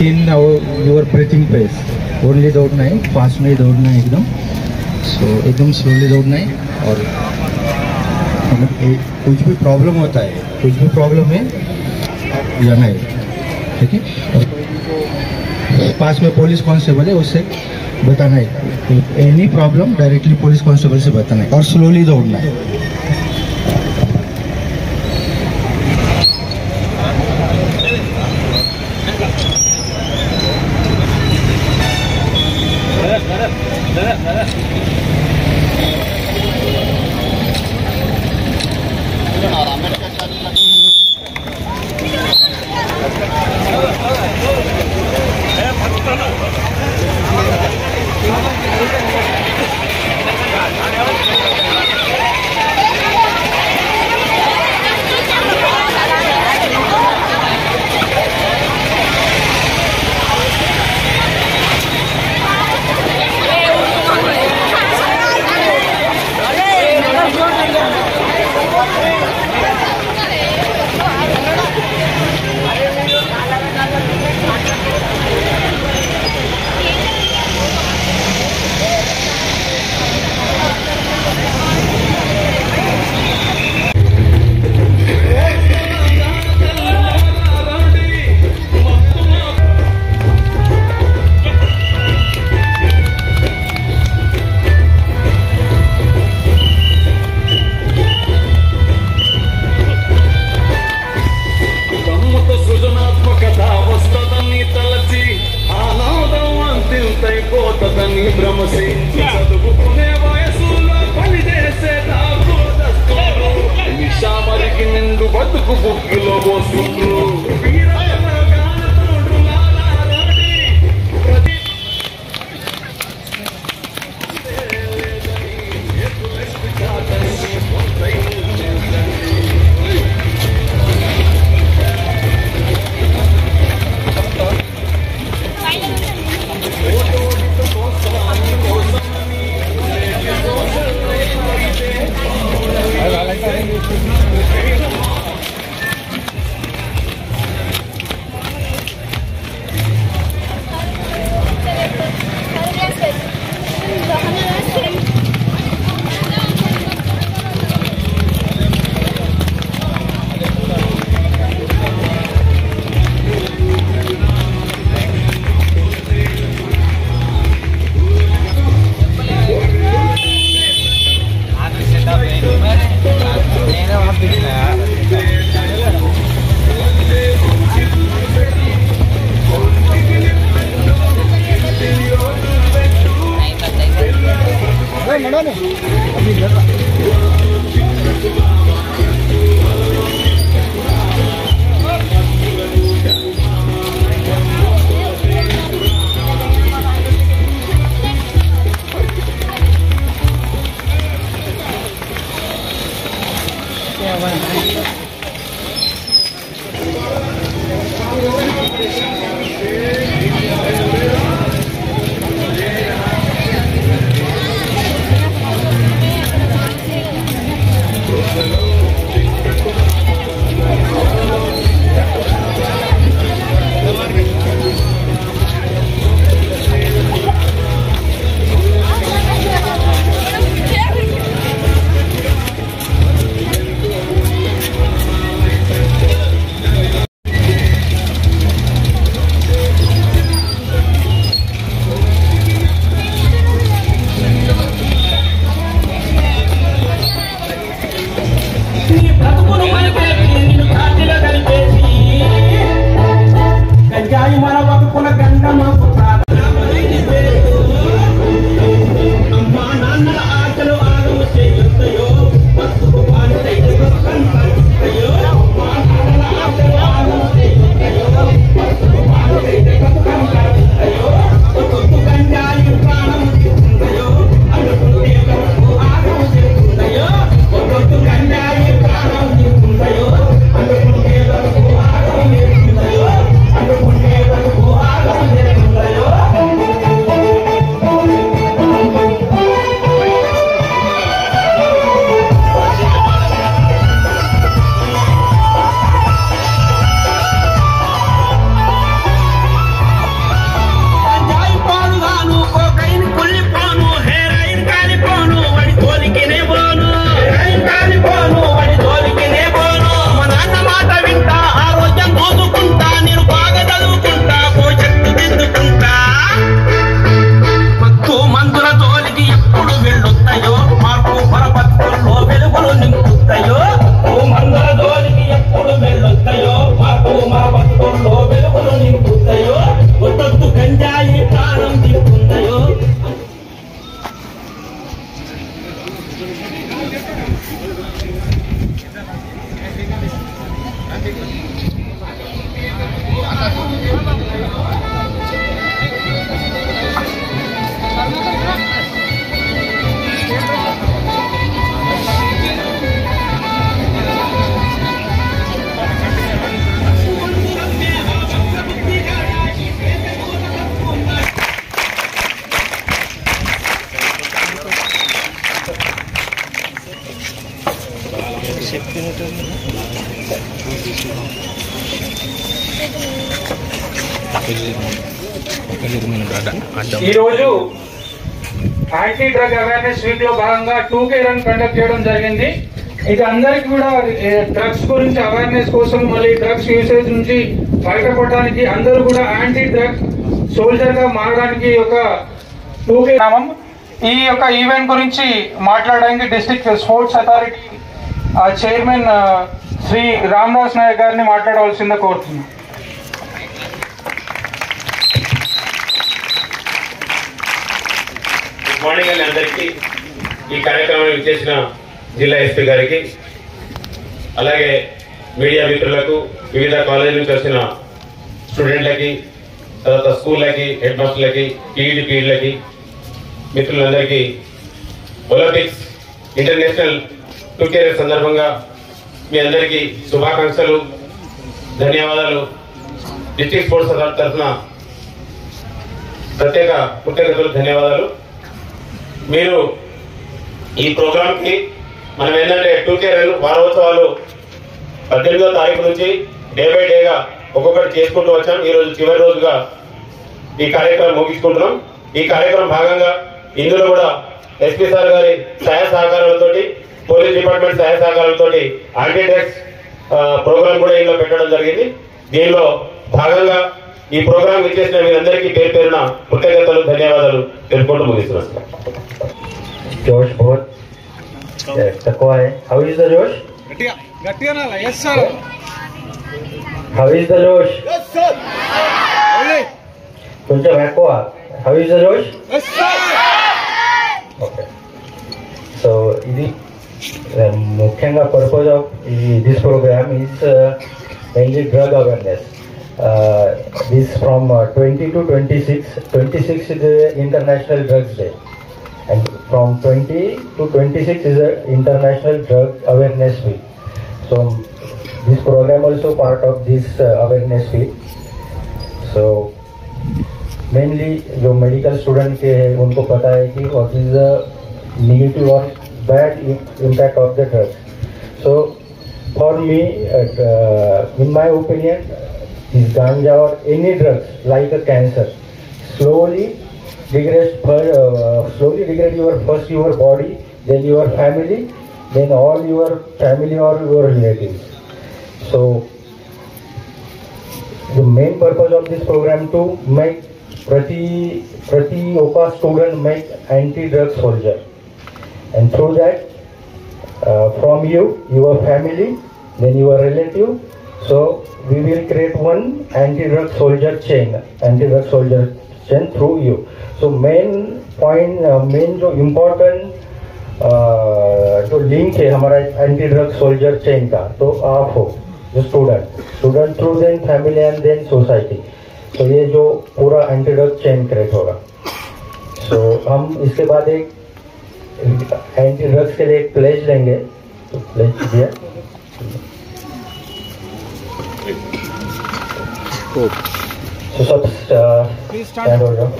in your breathing pace only दौड़ना है, fast नहीं दौड़ना है एकदम। सो एकदम स्लोली दौड़ना है। और कुछ भी प्रॉब्लम होता है, कुछ भी प्रॉब्लम है जाना है, ठीक है। पास में पुलिस कांस्टेबल है, उससे बताना है any problem directly police constable से बताना है और स्लोली दौड़ना है। ఈరోజు యాంటీ డ్రగ్ అవేర్నెస్ వీక్ లో భాగంగా 2K రన్ కండక్ట్ చేయడం జరిగింది. ఇక అందరికి కూడా డ్రగ్స్ గురించి అవేర్నెస్ కోసం, మళ్ళీ డ్రగ్స్ యూసేజ్ నుంచి బయటపడడానికి అందరూ కూడా యాంటీ డ్రగ్ సోల్జర్ గా మారడానికి ఒక 2K నామం. ఈ యొక్క ఈవెంట్ గురించి మాట్లాడడానికి district sports authority chairman Shri Ramadas Nayak గారిని మాట్లాడవలసిందిగా కోరుతున్నాను. గుడ్ మార్నింగ్ అండి అందరికీ. ఈ కార్యక్రమానికి చేసిన జిల్లా ఎస్పీ గారికి, అలాగే మీడియా మిత్రులకు, వివిధ కాలేజీల నుంచి వచ్చిన స్టూడెంట్లకి, తర్వాత స్కూళ్ళకి, హెడ్ మాస్టర్లకి, పీఈడీలకి, మిత్రులందరికీ ఒలింపిక్స్ ఇంటర్నేషనల్ 2K సందర్భంగా మీ అందరికీ శుభాకాంక్షలు, ధన్యవాదాలు. డిస్ట్రిక్ట్ స్పోర్ట్స్ అథారిటీ తరఫున కృతజ్ఞతలు, ధన్యవాదాలు. మీరు ఈ ప్రోగ్రాంకి మనం ఏంటంటే 2K వారోత్సవాలు 18వ తారీఖు నుంచి డే బై డేగా ఒక్కొక్కటి చేసుకుంటూ వచ్చాం. ఈరోజు చివరి రోజుగా ఈ కార్యక్రమం ముగించుకుంటున్నాం. ఈ కార్యక్రమం భాగంగా ఇందులో కూడా ఎస్పీ సార్ గారి సహాయ సహకారాలతో, పోలీస్ డిపార్ట్మెంట్ సహాయ సహకారాలతో యాంటీ డ్రగ్స్ ప్రోగ్రాం కూడా ఇందులో పెట్టడం జరిగింది. దీనిలో భాగంగా ఈ ప్రోగ్రాం ఇచ్చేసిన మీరందరికీ పేరు పేరున కృతజ్ఞతలు, ధన్యవాదాలు తెలుపుకుంటూ ముగిస్తున్నాను. जोश बहुत तकवा है. How is the Josh? Yes sir. How is the Josh? Yes sir. కొంచెం ఎక్కువ. How is the Josh? Yes sir. Okay. So ఇది ముఖ్యంగా purpose of this program is mainly drug awareness. This from 20 to 26. 26 is the International Drugs Day. And from 20 to 26 is a International Drug Awareness Week. So this program also part of this awareness week. So mainly जो medical student के हैं उनको पता है कि what is the negative or bad impact of the drugs. So for me, in my opinion, is ganja or any drugs like a cancer slowly degrade your body, then your family, then all your family or your relatives. So the main purpose of this program to make prati oka student make anti-drug soldier, and through that from you, your family, then your relative, so we will create one anti-drug soldier chain through you. So main जो important जो link है हमारा anti drug soldier chain का, तो आप हो जो student through then family and then society. तो ये जो पूरा एंटी ड्रग चेन क्रिएट होगा. सो हम इसके बाद एक एंटी ड्रग्स के लिए एक प्लेज लेंगे. तो प्लेज कीजिए. तो सब स्टैंड हो जाओ.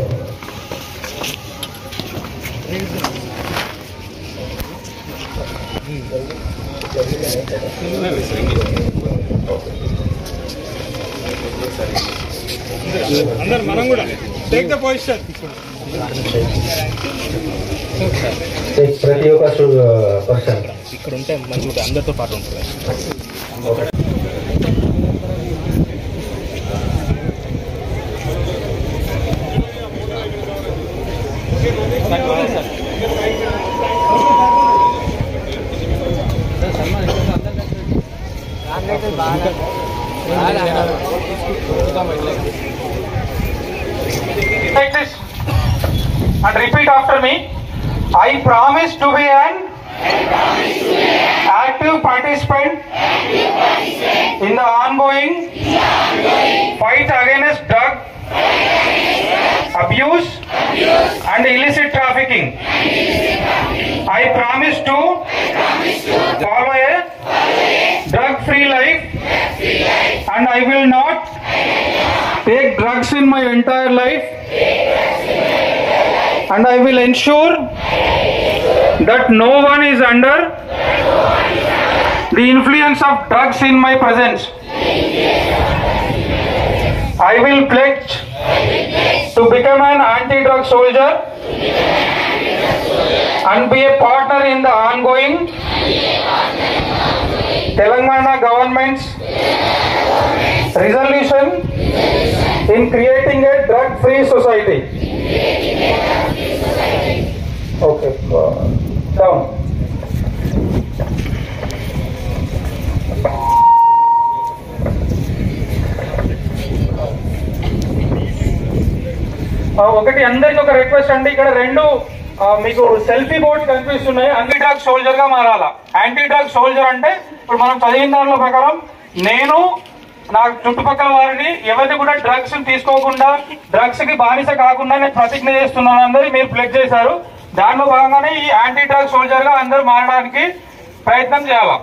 అందరు మనం కూడా టేక్ ద పొజిషన్. ప్రతి ఒక్క పర్సన్ ఇక్కడ ఉంటే మంచిగా అందరితో పాటు ఉంటుంది. Take this and repeat after me. I promise to be an active participant in the ongoing fight against drug abuse and illicit trafficking. I promise to follow a drug-free life, and I will not take drugs in my entire life, and I will ensure that no one is under the influence of drugs in my presence. I will pledge to become an anti-drug soldier and be a partner in the ongoing Telangana government's resolution in creating a drug-free society. Okay, down. ఒకటి అందరికి ఒక request అండి, ఇక్కడ రెండు మీకు selfie boards కనిపిస్తున్నాయి. Anti drug soldier గా మారాలా. Anti drug soldier అంటే ఇప్పుడు మనం చదివిన దానిలో ప్రకారం నేను నా చుట్టుపక్కల వారిని ఎవరిని కూడా డ్రగ్స్ తీసుకోకుండా, డ్రగ్స్ కి బానిస కాకుండా నేను ప్రతిజ్ఞ చేస్తున్నాను. అందరూ మీరు ప్లెడ్జ్ చేశారు. దానిలో భాగంగానే ఈ యాంటీ డ్రగ్ సోల్జర్ గా అందరూ మారడానికి ప్రయత్నం చేయాలా.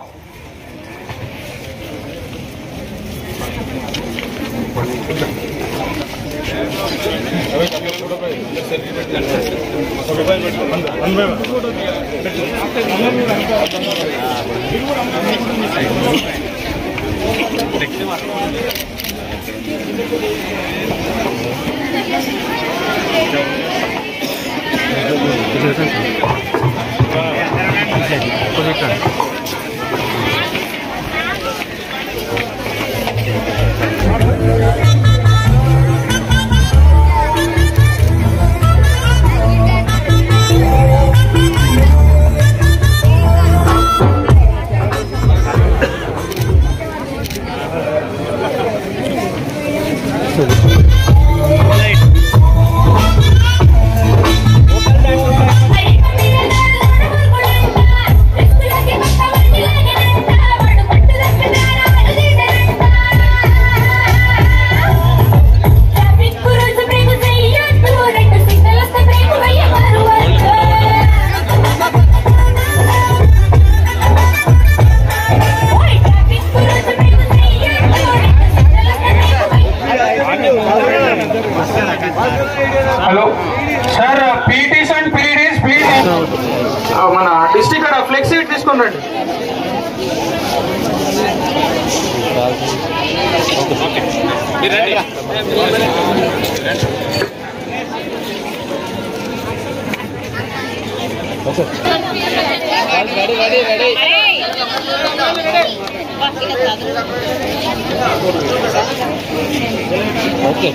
Hello sir, PTs and PDs please మన డిస్ట్రిక్ట్ అక్కడ ఫ్లెక్సీ తీసుకొని రండి. ఓకే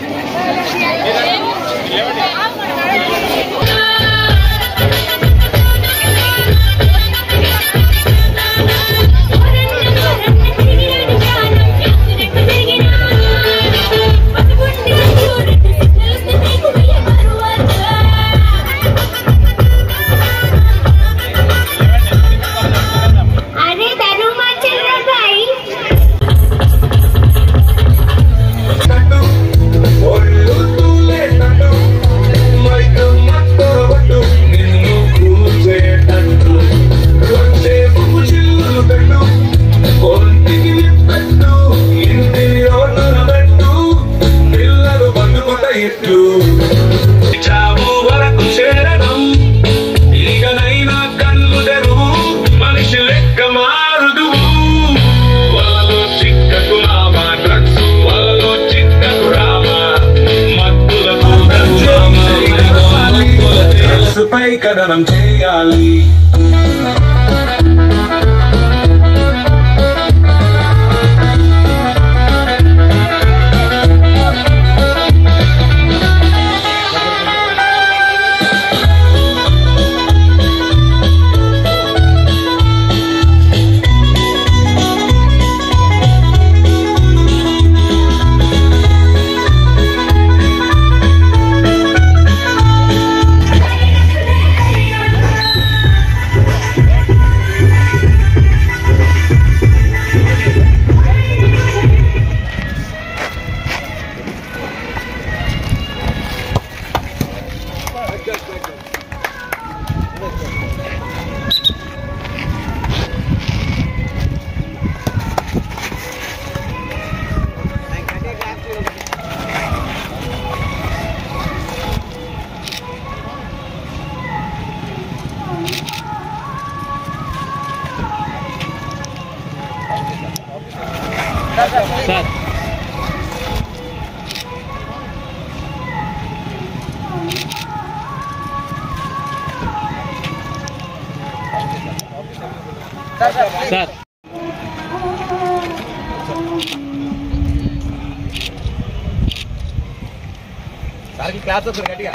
పై కథనం చేయాలి. సార్ సార్కి క్లాస్ వస్తుంది గట్టిగా